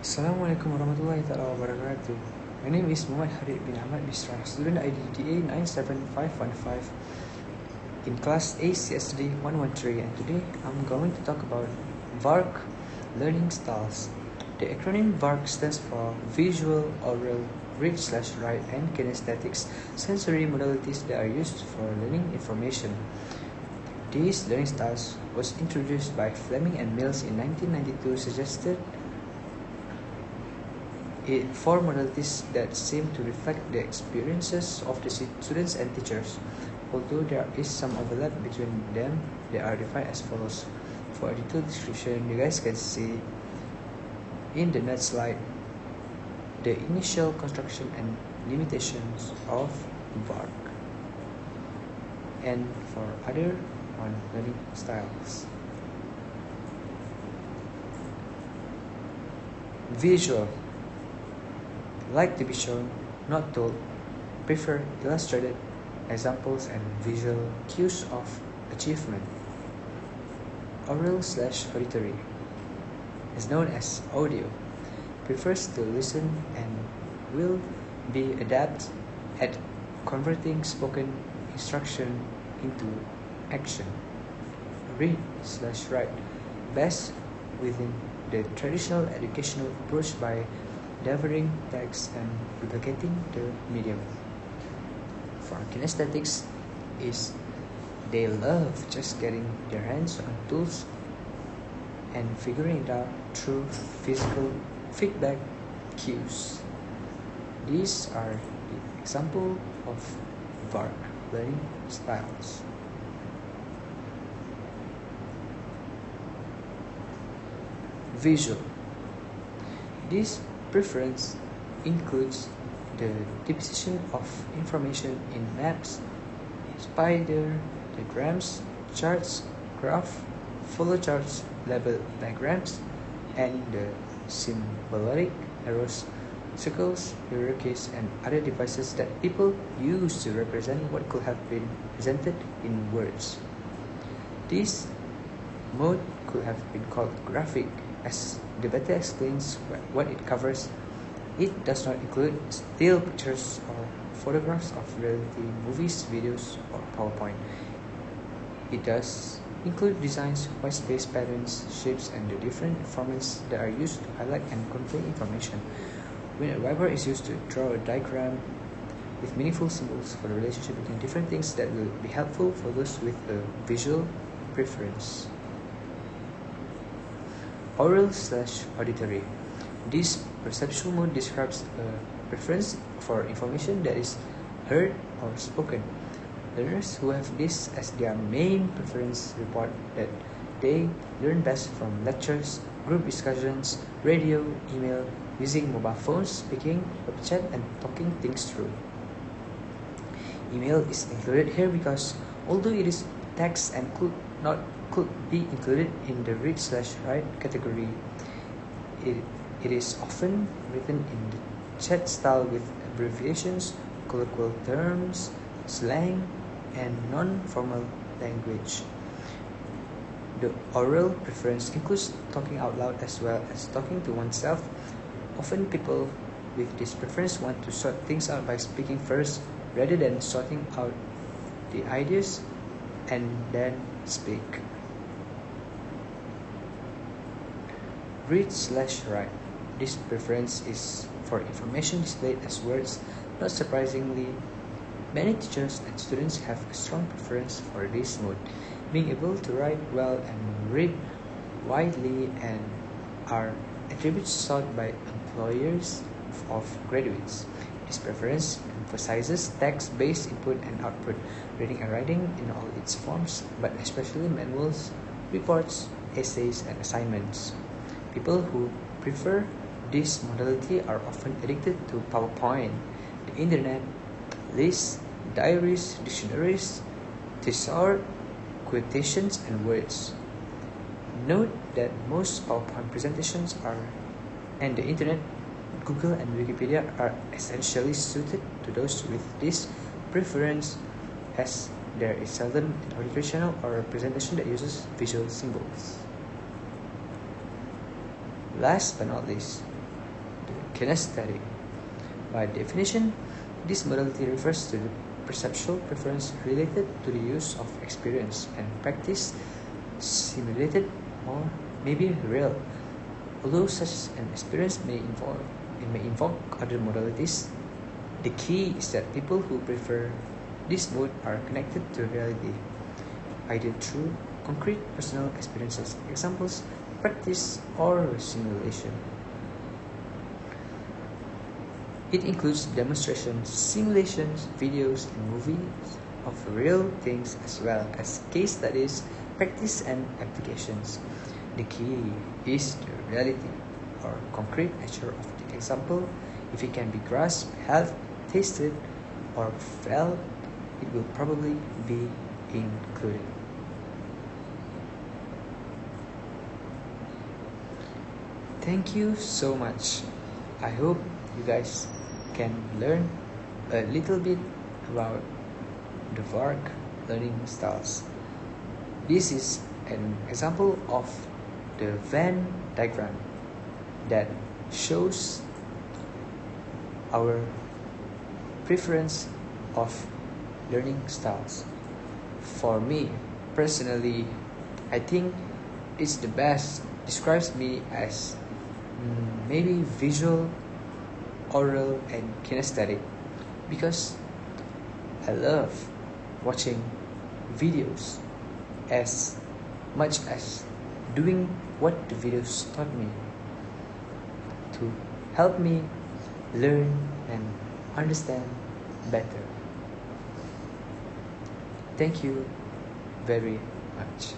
Assalamualaikum warahmatullahi wabarakatuh. My name is Mohammad Harith bin Ahmad Misrah, student ID DA97515 in class acsd 113, and today I'm going to talk about VARK learning styles. The acronym VARK stands for Visual, Oral, Read/Write, and Kinesthetics sensory modalities that are used for learning information. These learning styles was introduced by Fleming and Mills in 1992, suggested four modalities that seem to reflect the experiences of the students and teachers. Although there is some overlap between them, they are defined as follows. For a detailed description, you guys can see in the next slide the initial construction and limitations of VARK, and for other learning styles. Visual. Like to be shown, not told, prefer illustrated examples and visual cues of achievement. Oral/auditory is known as audio, prefers to listen and will be adept at converting spoken instruction into action. Read/write, best within the traditional educational approach by delivering text and replicating the medium. For kinesthetics is they love just getting their hands on tools and figuring it out through physical feedback cues. These are the example of VARK learning styles. Visual. This preference includes the deposition of information in maps, spider diagrams, charts, graph, flowcharts, label diagrams, and the symbolic arrows, circles, hierarchies, and other devices that people use to represent what could have been presented in words. This mode could have been called graphic, as the better explains what it covers. It does not include still pictures or photographs of reality, movies, videos, or PowerPoint. It does include designs, white space patterns, shapes, and the different formats that are used to highlight and convey information. When a wiper is used to draw a diagram with meaningful symbols for the relationship between different things that will be helpful for those with a visual preference. Oral/auditory. This perceptual mode describes a preference for information that is heard or spoken. Learners who have this as their main preference report that they learn best from lectures, group discussions, radio, email, using mobile phones, speaking, web chat, and talking things through. Email is included here because although it is text and could be included in the read/write category, it is often written in the chat style with abbreviations, colloquial terms, slang, and non-formal language. The oral preference includes talking out loud as well as talking to oneself. Often people with this preference want to sort things out by speaking first rather than sorting out the ideas and then speak. Read/write. This preference is for information displayed as words. Not surprisingly, many teachers and students have a strong preference for this mode, being able to write well and read widely and are attributes sought by employers of graduates. This preference emphasizes text-based input and output, reading and writing in all its forms, but especially manuals, reports, essays, and assignments. People who prefer this modality are often addicted to PowerPoint, the internet, lists, diaries, dictionaries, thesaurus, quotations, and words. Note that most PowerPoint presentations and the internet, Google, and Wikipedia are essentially suited to those with this preference, as there is seldom an educational or a presentation that uses visual symbols. Last but not least, kinesthetic. By definition, this modality refers to the perceptual preference related to the use of experience and practice, simulated or maybe real. Although such an experience may invoke other modalities, the key is that people who prefer this mode are connected to reality, either through concrete personal experiences, examples, practice, or simulation. It includes demonstrations, simulations, videos, and movies of real things as well as case studies, practice, and applications. The key is the reality or concrete nature of the example. If it can be grasped, held, tasted, or felt, it will probably be included. Thank you so much. I hope you guys can learn a little bit about the VARK learning styles. This is an example of the Venn diagram that shows our preference of learning styles. For me, personally, I think it's the best, describes me as maybe visual, oral, and kinesthetic, because I love watching videos as much as doing what the videos taught me to help me learn and understand better. Thank you very much.